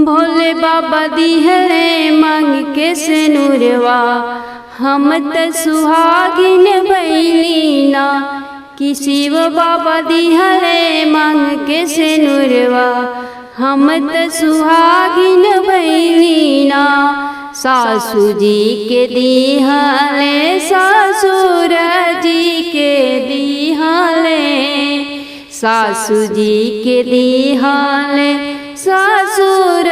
भोले बाबा दिहले मांग के सिनुरवा, हम त सुहागिन भइली ना। कि शिव बाबा दिहले मांग के सिनुरवा, हम त सुहागिन भइली ना। सासू जी के दिहले ससुर जी के दिहले, सासू जी के दिहले ससुर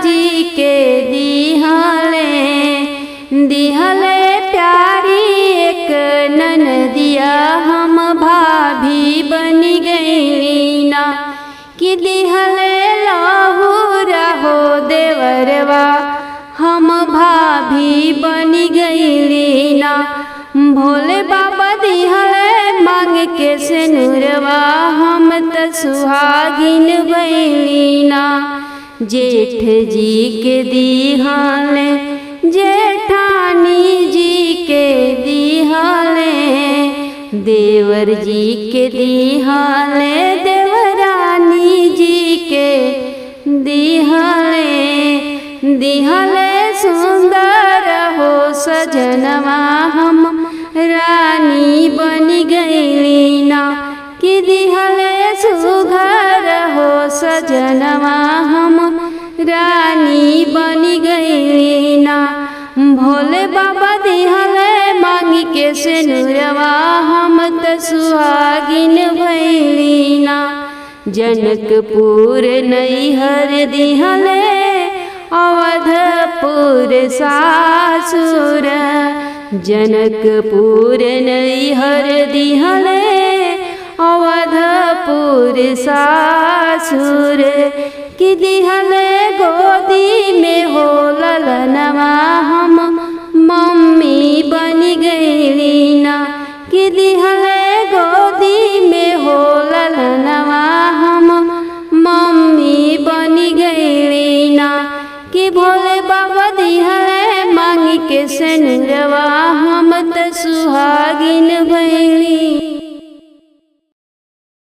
जी के दिहले। दिहले प्यारी एक ननदिया, हम भाभी बन गई ना। कि दिहले लाहुरा हो देवरवा, हम भाभी बन गई ना। भोले बाबा दिहले मांग के सिनुरवा, हम त सुहागिन भइली ना। जेठ जी के दिहले जेठानी जी के दिहले, देवर जी के दिहले देवरानी जी के दिहले। दिहले सुंदर हो सजनवा, हम रानी बन गई ना। कि दिहले सुघर हो सजनवा, हम रानी बन गई ना। भोले बाबा दिहले मांग के सिनुरवा, हम त सुहागिन भइली ना। जनकपुर नैहर दिहले, अवधपुर सासुर। जनकपुर नैहर दिहले, अवधपुर सासुर। कि दिहले गोदी में हो ललनवा, हम मम्मी बन गई ना। कि दिहले गोदी में हो ललनवा, हम मम्मी बन गई ना। कि भोले बाबा दिहले मांग के सिनुरवा, हम त सुहागिन भइली।